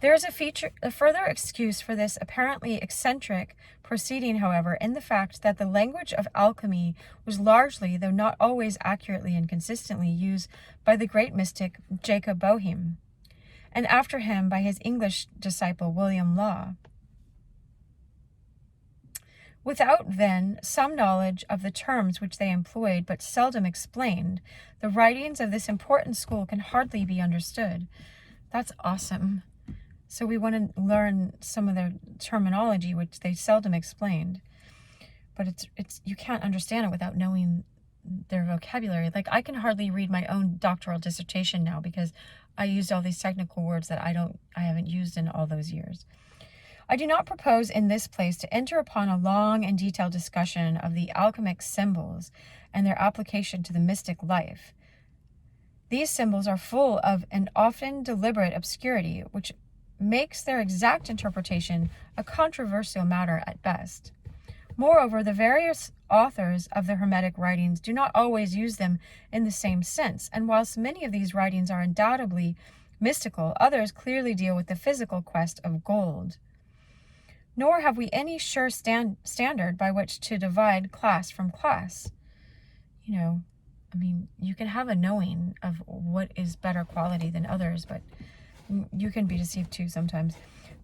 There is a further excuse for this apparently eccentric proceeding, however, in the fact that the language of alchemy was largely, though not always accurately and consistently, used by the great mystic Jacob Boehme, and after him by his English disciple William Law. Without, then, some knowledge of the terms which they employed but seldom explained, the writings of this important school can hardly be understood. That's awesome. So we want to learn some of their terminology, which they seldom explained. But it's you can't understand it without knowing their vocabulary. Like, I can hardly read my own doctoral dissertation now because I used all these technical words that I haven't used in all those years. I do not propose in this place to enter upon a long and detailed discussion of the alchemic symbols and their application to the mystic life. These symbols are full of an often deliberate obscurity, which makes their exact interpretation a controversial matter at best. Moreover, the various authors of the Hermetic writings do not always use them in the same sense, and whilst many of these writings are undoubtedly mystical, others clearly deal with the physical quest of gold. Nor have we any sure standard by which to divide class from class. You can have a knowing of what is better quality than others, but you can be deceived too sometimes.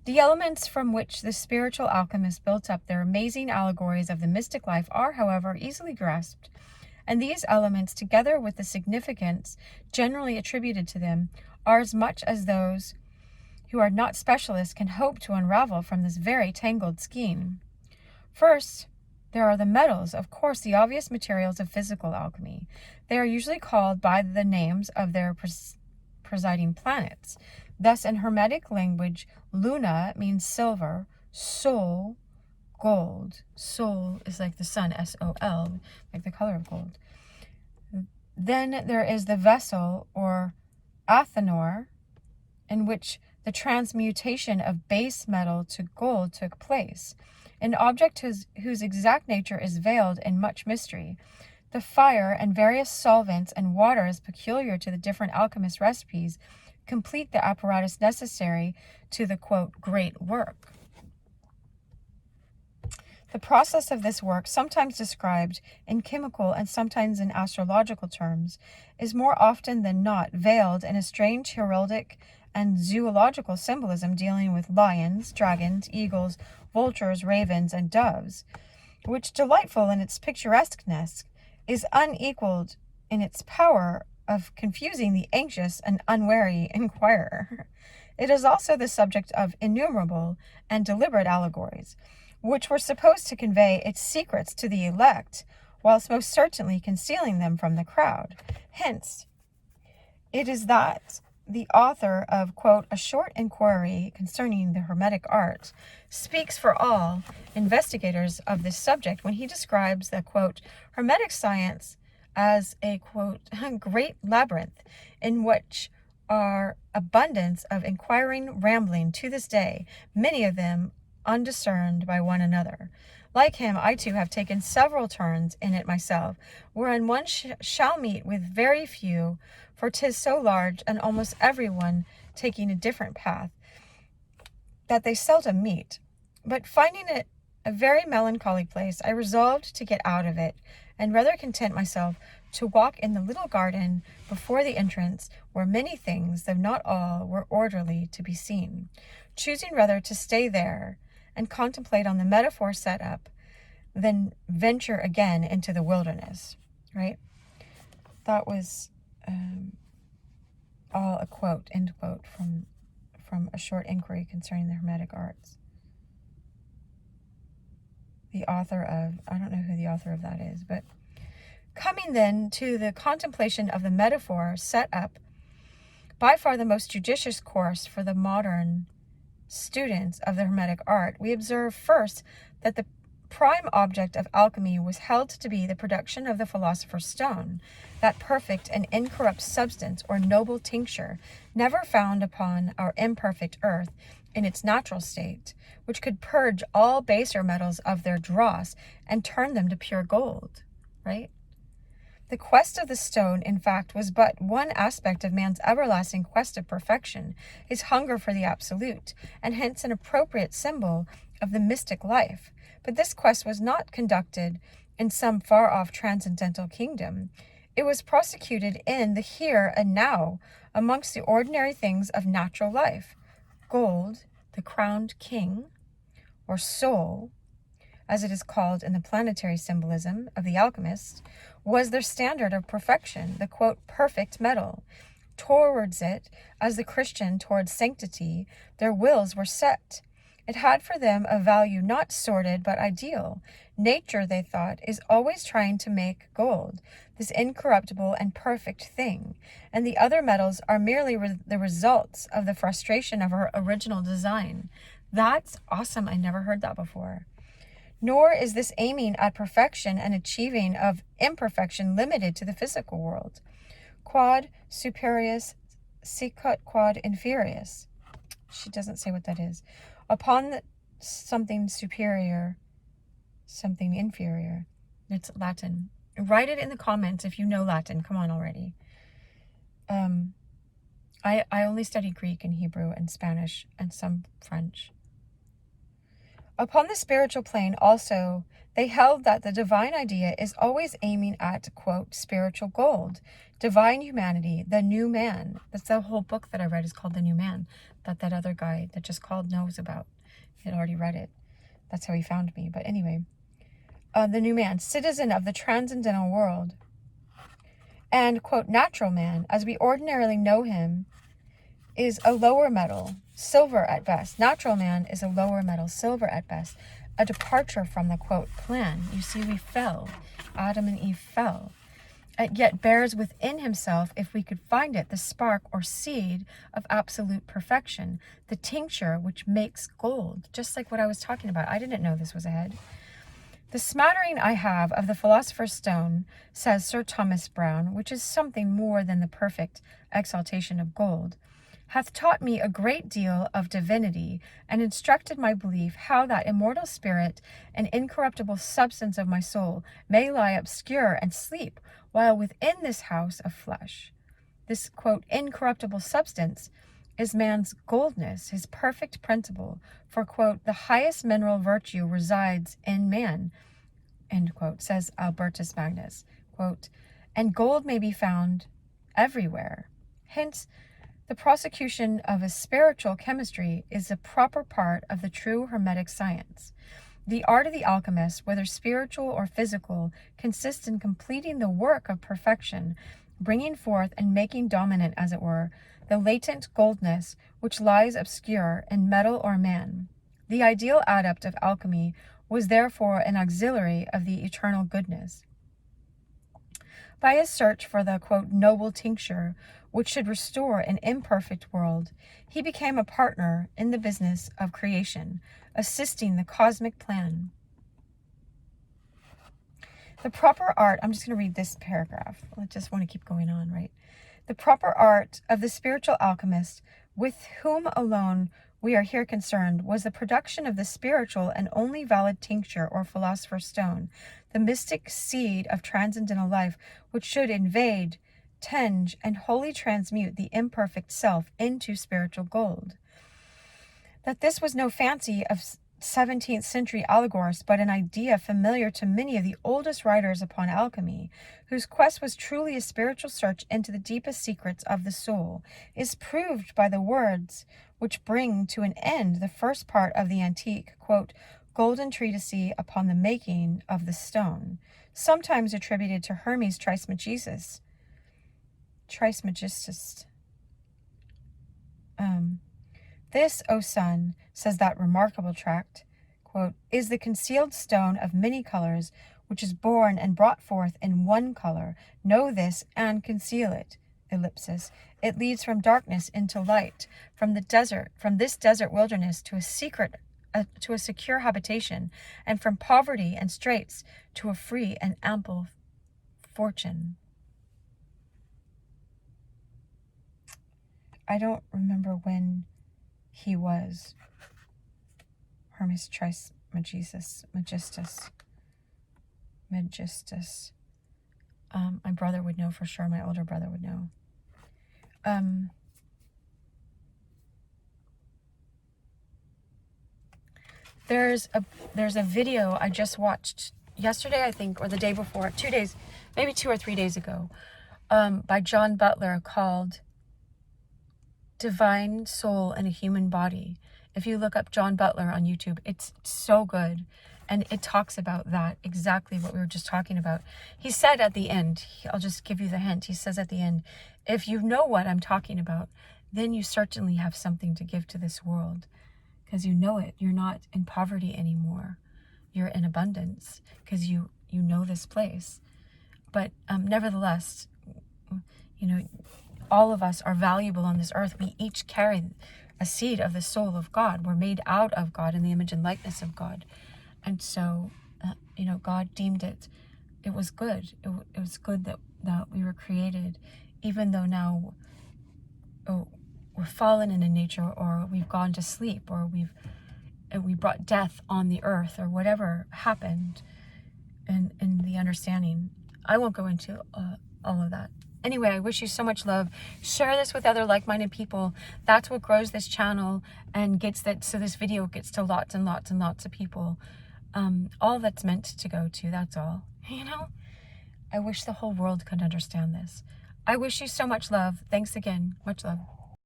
The elements from which the spiritual alchemists built up their amazing allegories of the mystic life are, however, easily grasped, and these elements, together with the significance generally attributed to them, are as much as those who are not specialists can hope to unravel from this very tangled skein. First, there are the metals, of course, the obvious materials of physical alchemy. They are usually called by the names of their presiding planets. Thus, in Hermetic language, Luna means silver, Sol, gold. Sol is like the sun, S-O-L, like the color of gold. Then there is the vessel, or Athanor, in which the transmutation of base metal to gold took place, an object whose exact nature is veiled in much mystery. The fire and various solvents and waters peculiar to the different alchemist recipes complete the apparatus necessary to the, quote, great work. The process of this work, sometimes described in chemical and sometimes in astrological terms, is more often than not veiled in a strange heraldic and zoological symbolism dealing with lions, dragons, eagles, vultures, ravens, and doves, which, delightful in its picturesqueness, is unequaled in its power of confusing the anxious and unwary inquirer. It is also the subject of innumerable and deliberate allegories, which were supposed to convey its secrets to the elect, whilst most certainly concealing them from the crowd. Hence, it is that the author of, quote, A Short Inquiry Concerning the Hermetic Art speaks for all investigators of this subject when he describes the, quote, Hermetic science as a, quote, great labyrinth in which are abundance of inquiring rambling to this day, many of them undiscerned by one another. Like him, I too have taken several turns in it myself, wherein one shall meet with very few, for 'tis so large, and almost every one taking a different path, that they seldom meet. But finding it a very melancholy place, I resolved to get out of it, and rather content myself to walk in the little garden before the entrance, where many things, though not all, were orderly to be seen, choosing rather to stay there and contemplate on the metaphor set up than venture again into the wilderness, right? That was all a quote, end quote, from A Short Inquiry Concerning the Hermetic Arts. The author of, I don't know who the author of that is, but coming then to the contemplation of the metaphor set up, by far the most judicious course for the modern students of the Hermetic art, we observe first that the prime object of alchemy was held to be the production of the philosopher's stone, that perfect and incorrupt substance or noble tincture never found upon our imperfect earth in its natural state, which could purge all baser metals of their dross and turn them to pure gold, right? The quest of the stone, in fact, was but one aspect of man's everlasting quest of perfection, his hunger for the absolute, and hence an appropriate symbol of the mystic life. But this quest was not conducted in some far-off transcendental kingdom. It was prosecuted in the here and now, amongst the ordinary things of natural life. Gold, the crowned king, or soul, as it is called in the planetary symbolism of the alchemists, was their standard of perfection, the, quote, perfect metal. Towards it, as the Christian towards sanctity, their wills were set. It had for them a value not sordid but ideal. Nature, they thought, is always trying to make gold, this incorruptible and perfect thing, and the other metals are merely the results of the frustration of her original design. That's awesome. I never heard that before. Nor is this aiming at perfection and achieving of imperfection limited to the physical world. Quod superius sicut quod inferius. She doesn't say what that is. Upon something superior something inferior. It's Latin. Write it in the comments if you know Latin. Come on already. I only study Greek and Hebrew and Spanish and some French. Upon the spiritual plane also, they held that the divine idea is always aiming at, quote, spiritual gold, divine humanity, the new man. That's the whole book that I read is called The New Man, that other guy that just called knows about. He had already read it. That's how he found me. But anyway, the new man, citizen of the transcendental world. And, quote, natural man, as we ordinarily know him, is a lower metal, silver at best. Natural man is a lower metal, silver at best. A departure from the, quote, plan. You see, we fell. Adam and Eve fell. It yet bears within himself, if we could find it, the spark or seed of absolute perfection, the tincture which makes gold. Just like what I was talking about. I didn't know this was ahead. The smattering I have of the philosopher's stone, says Sir Thomas Browne, which is something more than the perfect exaltation of gold, hath taught me a great deal of divinity, and instructed my belief how that immortal spirit and incorruptible substance of my soul may lie obscure and sleep, while within this house of flesh. This, quote, incorruptible substance is man's goldness, his perfect principle, for, quote, the highest mineral virtue resides in man, end quote, says Albertus Magnus, quote, and gold may be found everywhere. Hence, the prosecution of a spiritual chemistry is a proper part of the true Hermetic science. The art of the alchemist, whether spiritual or physical, consists in completing the work of perfection, bringing forth and making dominant, as it were, the latent goldness which lies obscure in metal or man. The ideal adept of alchemy was therefore an auxiliary of the eternal goodness. By his search for the, quote, noble tincture which should restore an imperfect world, he became a partner in the business of creation, assisting the cosmic plan. The proper art, I'm just going to read this paragraph. I just want to keep going on, right? The proper art of the spiritual alchemist, with whom alone we are here concerned, was the production of the spiritual and only valid tincture or philosopher's stone, the mystic seed of transcendental life, which should invade, tinge, and wholly transmute the imperfect self into spiritual gold. That this was no fancy of 17th century allegorists, but an idea familiar to many of the oldest writers upon alchemy, whose quest was truly a spiritual search into the deepest secrets of the soul, is proved by the words which bring to an end the first part of the antique, quote, golden treatise upon the making of the stone, sometimes attributed to Hermes Trismegistus. This, O son, says that remarkable tract, quote, is the concealed stone of many colors, which is born and brought forth in one color. Know this and conceal it. Ellipsis. It leads from darkness into light, from this desert wilderness to a secure habitation, and from poverty and straits to a free and ample fortune. I don't remember when he was Hermes Trismegistus. My brother would know for sure. My older brother would know. There's a video I just watched yesterday, I think, or the day before, 2 days, maybe 2 or 3 days ago, by John Butler called Divine Soul in a Human Body. If you look up John Butler on YouTube, it's so good. And it talks about that, exactly what we were just talking about. He said at the end, I'll just give you the hint. He says at the end, if you know what I'm talking about, then you certainly have something to give to this world. Because you know it. You're not in poverty anymore. You're in abundance because you know this place. But nevertheless, all of us are valuable on this earth. We each carry a seed of the soul of God. We're made out of God in the image and likeness of God. And so, God deemed it was good. It was good that we were created, even though now we're fallen in nature, or we've gone to sleep, or we brought death on the earth, or whatever happened in the understanding. I won't go into all of that. Anyway, I wish you so much love. Share this with other like-minded people. That's what grows this channel and gets that, so this video gets to lots and lots and lots of people. All that's meant to go to, that's all. You know? I wish the whole world could understand this. I wish you so much love. Thanks again. Much love.